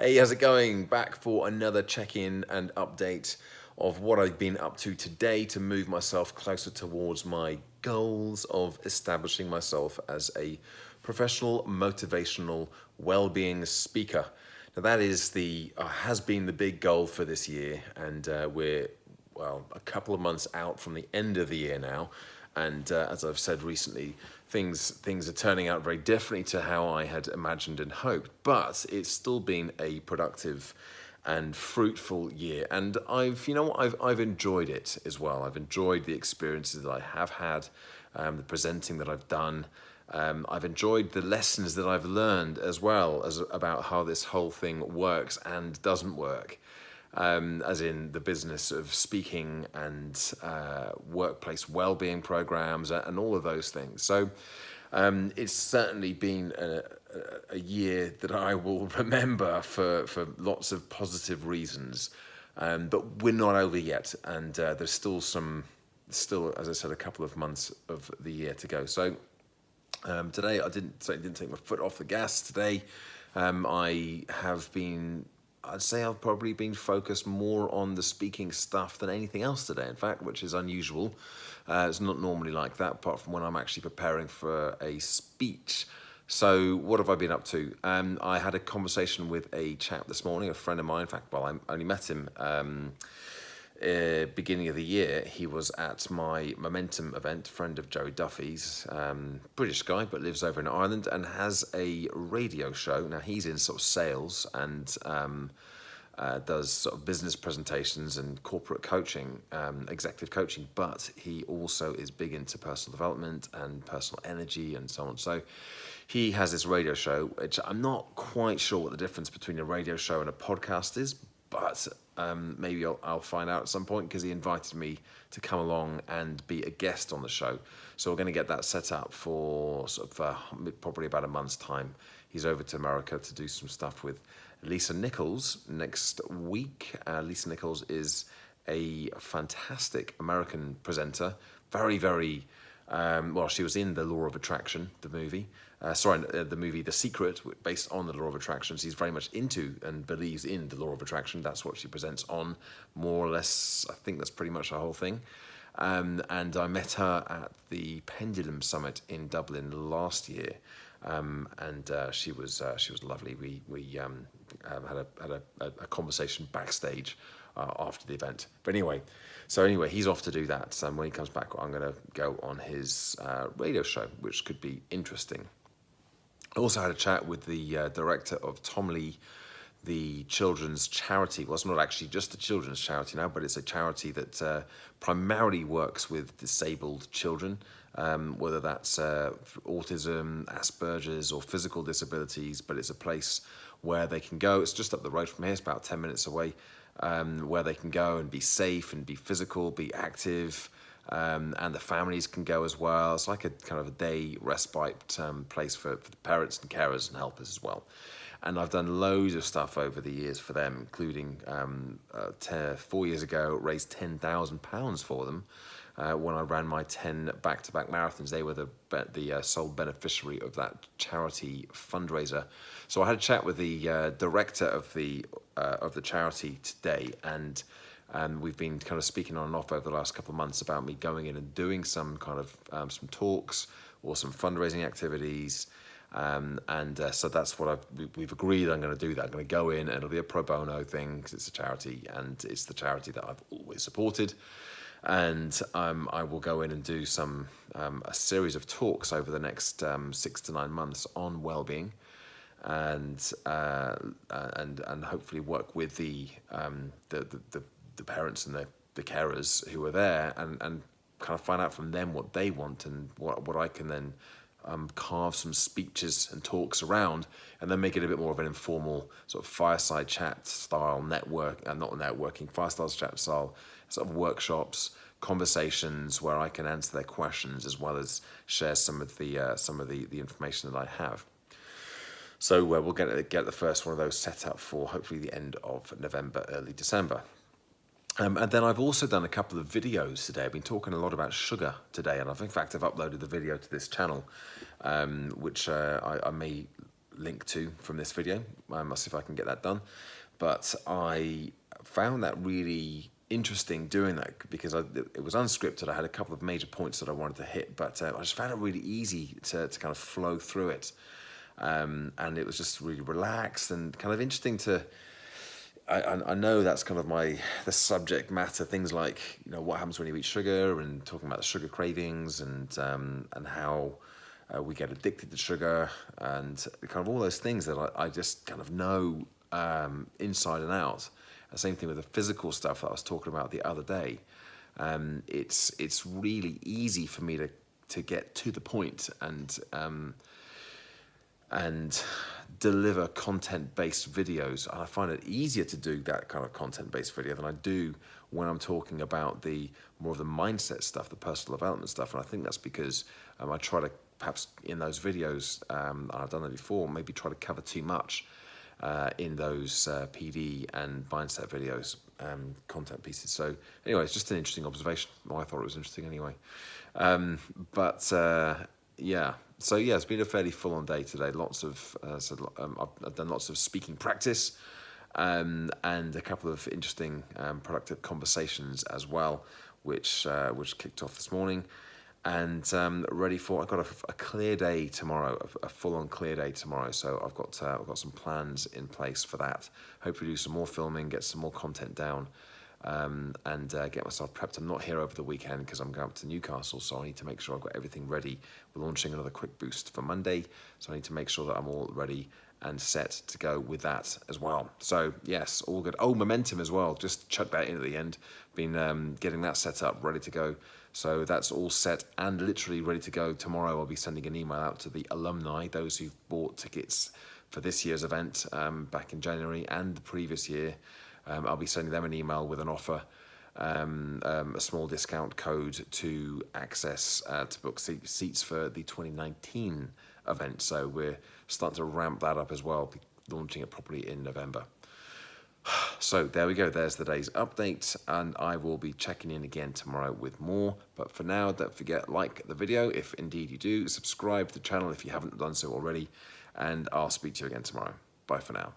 Hey, how's it going? Back for another check-in and update of what I've been up to today to move myself closer towards my goals of establishing myself as a professional motivational well-being speaker. Now that is has been the big goal for this year, and we're a couple of months out from the end of the year now, and as I've said recently, things are turning out very differently to how I had imagined and hoped. But it's still been a productive and fruitful year, and I've enjoyed it as well. I've enjoyed the experiences that I have had, the presenting that I've done. I've enjoyed the lessons that I've learned as well as about how this whole thing works and doesn't work, as in the business of speaking and workplace well-being programs and all of those things. So it's certainly been a year that I will remember for lots of positive reasons. But we're not over yet, and there's still, as I said, a couple of months of the year to go. So today I didn't take my foot off the gas. Today I'd say I've probably been focused more on the speaking stuff than anything else today, in fact, which is unusual. It's not normally like that, apart from when I'm actually preparing for a speech. So what have I been up to? I had a conversation with a chap this morning, a friend of mine. In fact, I only met him beginning of the year. He was at my Momentum event, friend of Joey Duffy's, British guy, but lives over in Ireland and has a radio show. Now he's in sort of sales and does sort of business presentations and corporate coaching, executive coaching, but he also is big into personal development and personal energy and so on. So he has this radio show, which I'm not quite sure what the difference between a radio show and a podcast is, but maybe I'll find out at some point, because he invited me to come along and be a guest on the show. So we're going to get that set up for sort of probably about a month's time. He's over to America to do some stuff with Lisa Nichols next week. Lisa Nichols is a fantastic American presenter, very, very she was in The Law of Attraction, the movie. The movie The Secret, based on The Law of Attraction. She's very much into and believes in The Law of Attraction. That's what she presents on, more or less. I think that's pretty much the whole thing. And I met her at the Pendulum Summit in Dublin last year, and she was lovely. We had a conversation backstage after the event. But anyway, he's off to do that. So when he comes back, I'm going to go on his radio show, which could be interesting. I also had a chat with the director of Tom Lee, the children's charity. Well, it's not actually just a children's charity now, but it's a charity that primarily works with disabled children, whether that's autism, Asperger's, or physical disabilities. But it's a place where they can go. It's just up the road from here. It's about 10 minutes away, where they can go and be safe and be physical, be active. And the families can go as well. It's like a kind of a day respite place for the parents and carers and helpers as well. And I've done loads of stuff over the years for them, including 4 years ago, raised £10,000 for them when I ran my 10 back-to-back marathons. They were the sole beneficiary of that charity fundraiser. So I had a chat with the director of the charity today, and we've been kind of speaking on and off over the last couple of months about me going in and doing some kind of some talks or some fundraising activities. So that's what we've agreed. I'm going to do that. I'm going to go in, and it'll be a pro bono thing because it's a charity, and it's the charity that I've always supported. And I will go in and do a series of talks over the next 6 to 9 months on well-being, and hopefully work with the parents and the carers who are there, and kind of find out from them what they want and what I can then carve some speeches and talks around, and then make it a bit more of an informal sort of fireside chat style fireside chat style sort of workshops, conversations where I can answer their questions as well as share some of the information that I have. So we'll get the first one of those set up for hopefully the end of November, early December. And then I've also done a couple of videos today. I've been talking a lot about sugar today, and I've uploaded the video to this channel, which I may link to from this video. I'll see if I can get that done. But I found that really interesting doing that because it was unscripted. I had a couple of major points that I wanted to hit, but I just found it really easy to kind of flow through it. And it was just really relaxed and kind of interesting to... I know that's kind of the subject matter, things like, you know, what happens when you eat sugar, and talking about the sugar cravings, and how we get addicted to sugar, and kind of all those things that I just kind of know inside and out. The same thing with the physical stuff that I was talking about the other day. It's really easy for me to get to the point and deliver content-based videos. And I find it easier to do that kind of content-based video than I do when I'm talking about more of the mindset stuff, the personal development stuff. And I think that's because I try to, perhaps in those videos, and I've done that before, maybe try to cover too much in those PD and mindset videos, content pieces. So anyway, it's just an interesting observation. Well, I thought it was interesting anyway. Yeah. So yeah, it's been a fairly full-on day today. Lots of I've done lots of speaking practice, and a couple of interesting productive conversations as well, which kicked off this morning, and ready for... I've got a clear day tomorrow, a full-on clear day tomorrow. So I've got some plans in place for that. Hopefully do some more filming, get some more content down. And get myself prepped. I'm not here over the weekend because I'm going up to Newcastle, so I need to make sure I've got everything ready. We're launching another quick boost for Monday, so I need to make sure that I'm all ready and set to go with that as well. So yes, all good. Oh, momentum as well, just chuck that in at the end. Been getting that set up, ready to go. So that's all set and literally ready to go. Tomorrow I'll be sending an email out to the alumni, those who've bought tickets for this year's event back in January and the previous year. I'll be sending them an email with an offer, a small discount code to access to book seats for the 2019 event. So we're starting to ramp that up as well, launching it properly in November. So there we go, there's the day's update, and I will be checking in again tomorrow with more. But for now, don't forget, like the video if indeed you do, subscribe to the channel if you haven't done so already, and I'll speak to you again tomorrow. Bye for now.